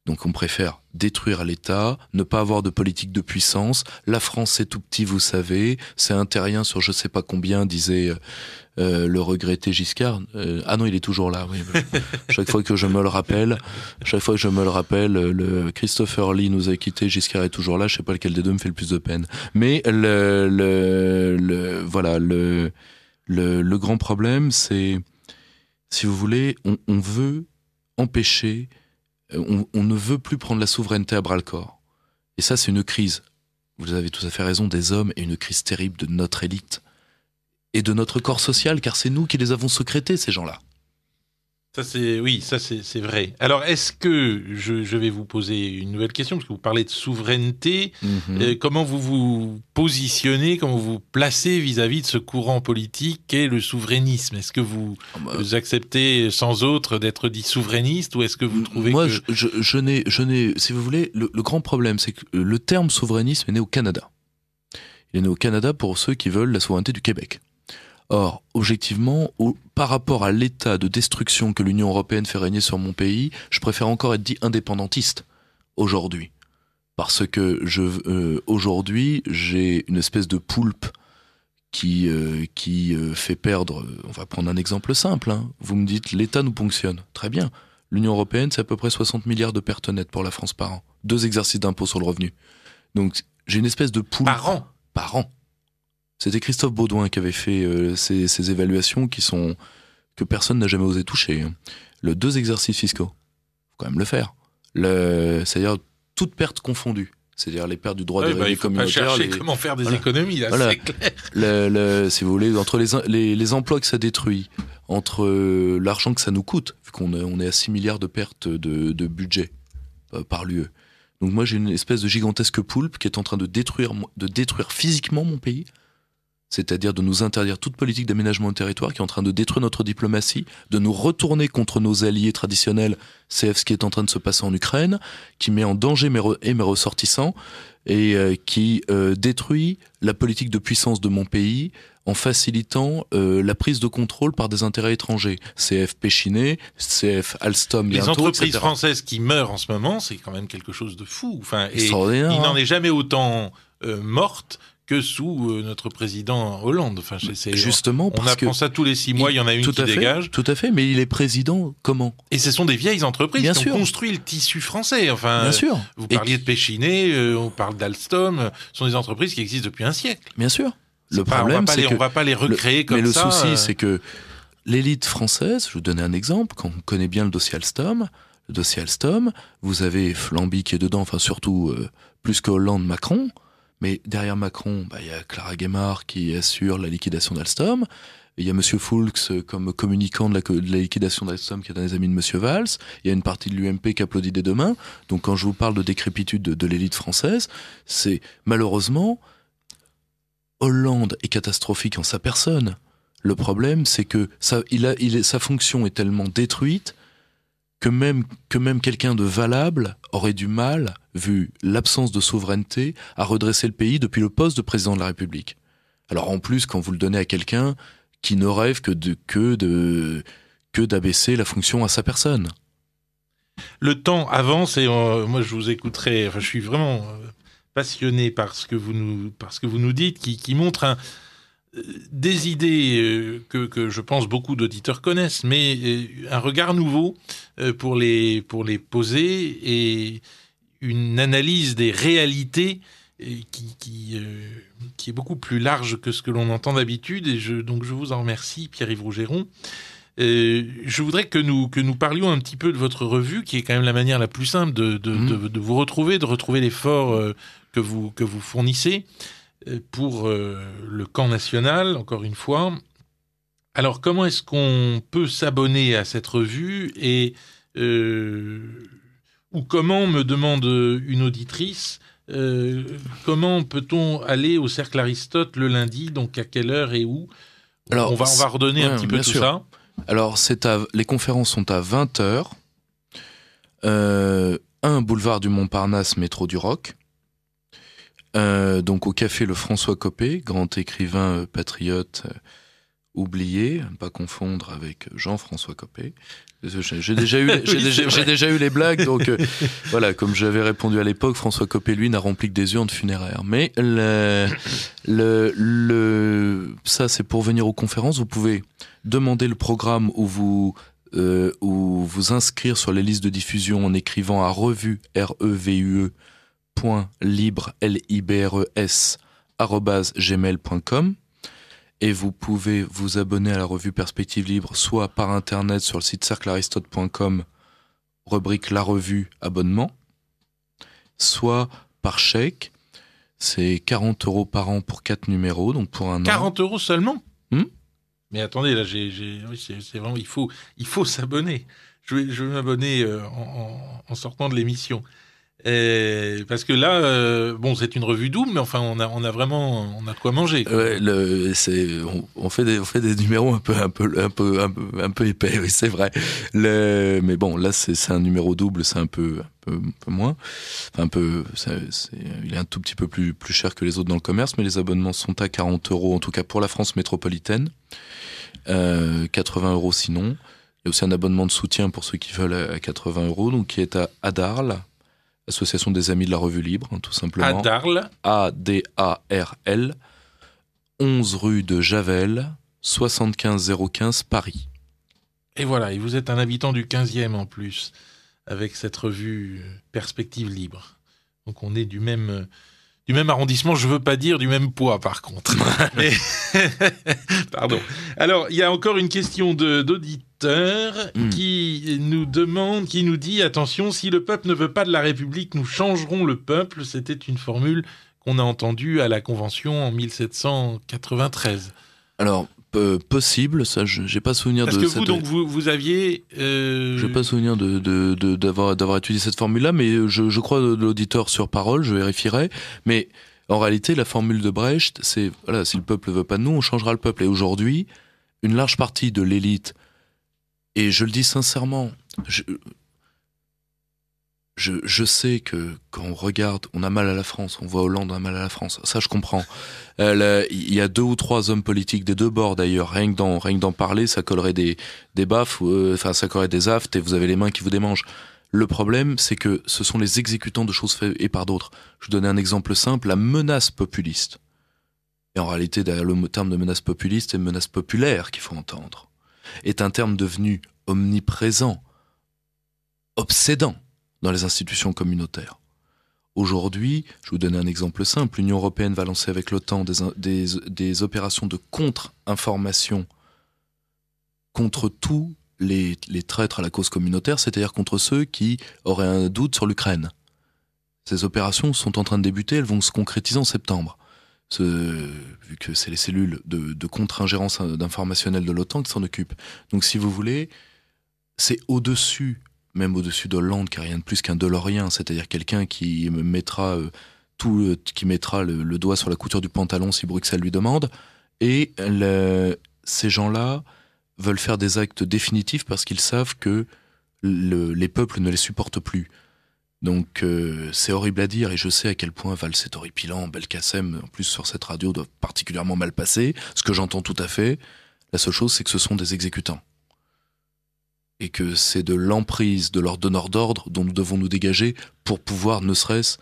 Donc on préfère détruire l'État, ne pas avoir de politique de puissance. La France c'est tout petit, vous savez, c'est un terrien sur je sais pas combien, disait le regretté Giscard. Ah non, il est toujours là. Oui. Chaque fois que je me le rappelle, le Christopher Lee nous a quittés, Giscard est toujours là. Je sais pas lequel des deux me fait le plus de peine. Mais voilà, le grand problème, c'est, si vous voulez, on veut empêcher. On ne veut plus prendre la souveraineté à bras-le-corps. Et ça, c'est une crise. Vous avez tout à fait raison, des hommes, et une crise terrible de notre élite. Et de notre corps social, car c'est nous qui les avons sécrétés, ces gens-là. Ça c'est vrai. Alors, est-ce que je vais vous poser une nouvelle question, parce que vous parlez de souveraineté. Comment vous vous positionnez, comment vous vous placez vis-à-vis de ce courant politique qu'est le souverainisme? Est-ce que vous acceptez sans autre d'être dit souverainiste, ou est-ce que vous trouvez Moi, que... je n'ai, si vous voulez, le grand problème, c'est que le terme souverainisme est né au Canada. Il est né au Canada pour ceux qui veulent la souveraineté du Québec. Or, objectivement, par rapport à l'état de destruction que l'Union européenne fait régner sur mon pays, je préfère encore être dit indépendantiste aujourd'hui. Parce que aujourd'hui, j'ai une espèce de poulpe qui fait perdre... On va prendre un exemple simple. Hein. Vous me dites, l'État nous ponctionne. Très bien. L'Union européenne, c'est à peu près 60 milliards de pertes nettes pour la France par an. 2 exercices d'impôt sur le revenu. Donc, j'ai une espèce de poulpe... Par an. C'était Christophe Baudouin qui avait fait ces évaluations que personne n'a jamais osé toucher. Le 2 exercices fiscaux, faut quand même le faire. C'est-à-dire toutes pertes confondues. C'est-à-dire les pertes du droit des revenus communautaires. Il faut pas chercher comment faire des économies, là, c'est clair. Si vous voulez, entre les emplois que ça détruit, entre l'argent que ça nous coûte, vu qu'on est à 6 milliards de pertes de budget par l'UE. Donc moi j'ai une espèce de gigantesque poulpe qui est en train de détruire physiquement mon pays. C'est-à-dire de nous interdire toute politique d'aménagement du territoire qui est en train de détruire notre diplomatie, de nous retourner contre nos alliés traditionnels, c'est ce qui est en train de se passer en Ukraine, qui met en danger mes ressortissants et qui détruit la politique de puissance de mon pays en facilitant la prise de contrôle par des intérêts étrangers. CF Péchinet, CF Alstom bientôt, les entreprises etc. françaises qui meurent en ce moment, c'est quand même quelque chose de fou. Enfin, extraordinaire. Il n'en est jamais autant morte que sous notre président Hollande. Enfin, justement, on apprend ça tous les 6 mois, il y en a une qui dégage. Tout à fait, mais il est président comment? Et ce sont des vieilles entreprises qui ont construit le tissu français. Enfin, bien sûr. Vous parliez de Péchinet, on parle d'Alstom, ce sont des entreprises qui existent depuis un siècle. Bien sûr. Le problème, c'est que on va pas les recréer comme ça. Mais le souci, c'est que l'élite française, je vais vous donner un exemple, quand on connaît bien le dossier Alstom, vous avez Flamby qui est dedans, enfin surtout plus que Hollande, Macron. Mais derrière Macron, il y a Clara Guémard qui assure la liquidation d'Alstom. Il y a Monsieur Foulx comme communicant de la liquidation d'Alstom qui est un des amis de Monsieur Valls. Il y a une partie de l'UMP qui applaudit des deux mains. Donc quand je vous parle de décrépitude de l'élite française, c'est malheureusement Hollande est catastrophique en sa personne. Le problème, c'est que sa fonction est tellement détruite que même quelqu'un de valable aurait du mal, vu l'absence de souveraineté, à redresser le pays depuis le poste de président de la République. Alors en plus, quand vous le donnez à quelqu'un qui ne rêve que d'abaisser la fonction à sa personne. Le temps avance et moi je vous écouterai. Enfin, je suis vraiment passionné par ce que vous nous dites, qui montre des idées que je pense beaucoup d'auditeurs connaissent, mais un regard nouveau pour les poser et une analyse des réalités qui est beaucoup plus large que ce que l'on entend d'habitude. Et donc je vous en remercie, Pierre-Yves Rougeron. Je voudrais que nous parlions un petit peu de votre revue, qui est quand même la manière la plus simple de vous retrouver, de retrouver l'effort que vous fournissez pour le camp national, encore une fois. Alors, comment est-ce qu'on peut s'abonner à cette revue et ou comment, me demande une auditrice, comment peut-on aller au Cercle Aristote le lundi, donc à quelle heure et où? Alors, on va redonner un petit peu tout ça. Alors, les conférences sont à 20h, 1 boulevard du Montparnasse, métro du Roc, donc au café Le François Copé, grand écrivain patriote oublié, pas confondre avec Jean-François Copé. J'ai déjà eu les blagues, donc voilà, comme j'avais répondu à l'époque, François Copé, lui, n'a rempli que des urnes funéraires. Mais ça, c'est pour venir aux conférences. Vous pouvez demander le programme ou vous inscrire sur les listes de diffusion en écrivant à revue, revue.libre, libres, @gmail.com. Et vous pouvez vous abonner à la revue Perspective Libre, soit par internet sur le site cerclearistote.com, rubrique La Revue, abonnement, soit par chèque. C'est 40 € par an pour 4 numéros, donc pour un an. 40 € seulement? Mais attendez, là, oui, c'est vraiment, il faut s'abonner. Je vais m'abonner en sortant de l'émission. Parce que là, c'est une revue double, mais enfin, on a de quoi manger. Ouais, on fait des numéros un peu épais, oui, c'est vrai. Mais bon, là, c'est un numéro double, c'est un peu moins. Enfin, il est un tout petit peu plus cher que les autres dans le commerce, mais les abonnements sont à 40 €, en tout cas pour la France métropolitaine. 80 € sinon. Il y a aussi un abonnement de soutien pour ceux qui veulent à 80 €, donc qui est à Adarl, Association des Amis de la Revue Libre, tout simplement. Adarl. ADARL, 11 rue de Javel, 75 015 Paris. Et voilà, et vous êtes un habitant du 15e en plus, avec cette revue Perspective Libre. Donc on est du même arrondissement, je veux pas dire du même poids par contre. Mais... Pardon. Alors, il y a encore une question d'auditeur qui nous dit, attention, si le peuple ne veut pas de la République, nous changerons le peuple. C'était une formule qu'on a entendue à la Convention en 1793. Alors, possible, ça, j'ai pas souvenir de... Parce que donc, vous aviez... J'ai pas souvenir d'avoir étudié cette formule-là, mais je crois de l'auditeur sur parole, je vérifierai. Mais en réalité, la formule de Brecht, c'est, voilà, si le peuple veut pas de nous, on changera le peuple. Et aujourd'hui, une large partie de l'élite, et je le dis sincèrement, je sais que quand on regarde, on a mal à la France, on voit Hollande, on a mal à la France, ça je comprends. Il y a 2 ou 3 hommes politiques des deux bords d'ailleurs, rien que d'en parler, ça collerait des baffes, ça collerait des aftes et vous avez les mains qui vous démangent. Le problème, c'est que ce sont les exécutants de choses faites et par d'autres. Je vous donne un exemple simple, la menace populiste. Et en réalité, derrière le terme de menace populiste et menace populaire qu'il faut entendre, est un terme devenu omniprésent, obsédant dans les institutions communautaires. Aujourd'hui, je vous donne un exemple simple, l'Union européenne va lancer avec l'OTAN des opérations de contre-information contre tous les traîtres à la cause communautaire, c'est-à-dire contre ceux qui auraient un doute sur l'Ukraine. Ces opérations sont en train de débuter, elles vont se concrétiser en septembre. Vu que c'est les cellules de contre-ingérence d'informationnel de l'OTAN qui s'en occupent. Donc si vous voulez, c'est même au-dessus d'Hollande, qui n'est rien de plus qu'un Delorien, c'est-à-dire quelqu'un qui mettra le doigt sur la couture du pantalon si Bruxelles lui demande. Et ces gens-là veulent faire des actes définitifs parce qu'ils savent que les peuples ne les supportent plus. Donc c'est horrible à dire et je sais à quel point Valls est horripilant, Belkacem en plus sur cette radio doit particulièrement mal passer, ce que j'entends tout à fait. La seule chose c'est que ce sont des exécutants. Et que c'est de l'emprise de leurs donneurs d'ordre dont nous devons nous dégager pour pouvoir ne serait-ce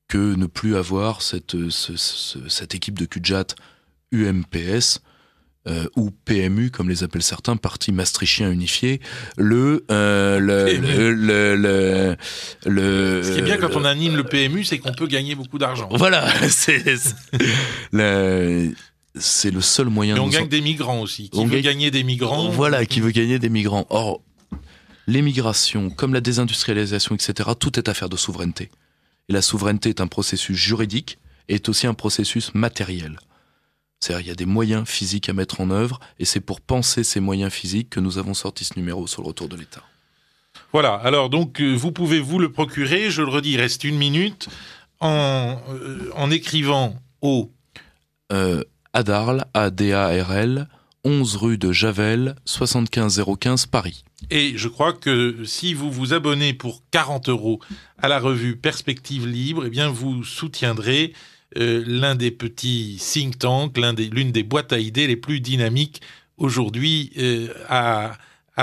que ne plus avoir cette équipe de cul-de-jatte UMPS ou PMU comme les appellent certains, Parti Maastrichtien Unifié, ce qui est bien quand on anime le PMU, c'est qu'on peut gagner beaucoup d'argent. Voilà, c'est le seul moyen. Mais on gagne des migrants aussi. Qui veut gagner des migrants. Voilà, qui veut gagner des migrants. Or, l'émigration, comme la désindustrialisation, etc., tout est affaire de souveraineté. Et la souveraineté est un processus juridique et est aussi un processus matériel. C'est-à-dire, il y a des moyens physiques à mettre en œuvre, et c'est pour penser ces moyens physiques que nous avons sorti ce numéro sur le retour de l'État. Voilà, alors donc vous pouvez vous le procurer, je le redis, il reste 1 minute, en écrivant au... Adarl, A-D-A-R-L, 11 rue de Javel, 75 015 Paris. Et je crois que si vous vous abonnez pour 40 € à la revue Perspective Libre, eh bien vous soutiendrez l'un des petits think tanks, l'une des boîtes à idées les plus dynamiques aujourd'hui à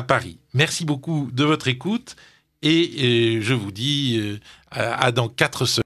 Paris. Merci beaucoup de votre écoute et je vous dis à dans 4 semaines.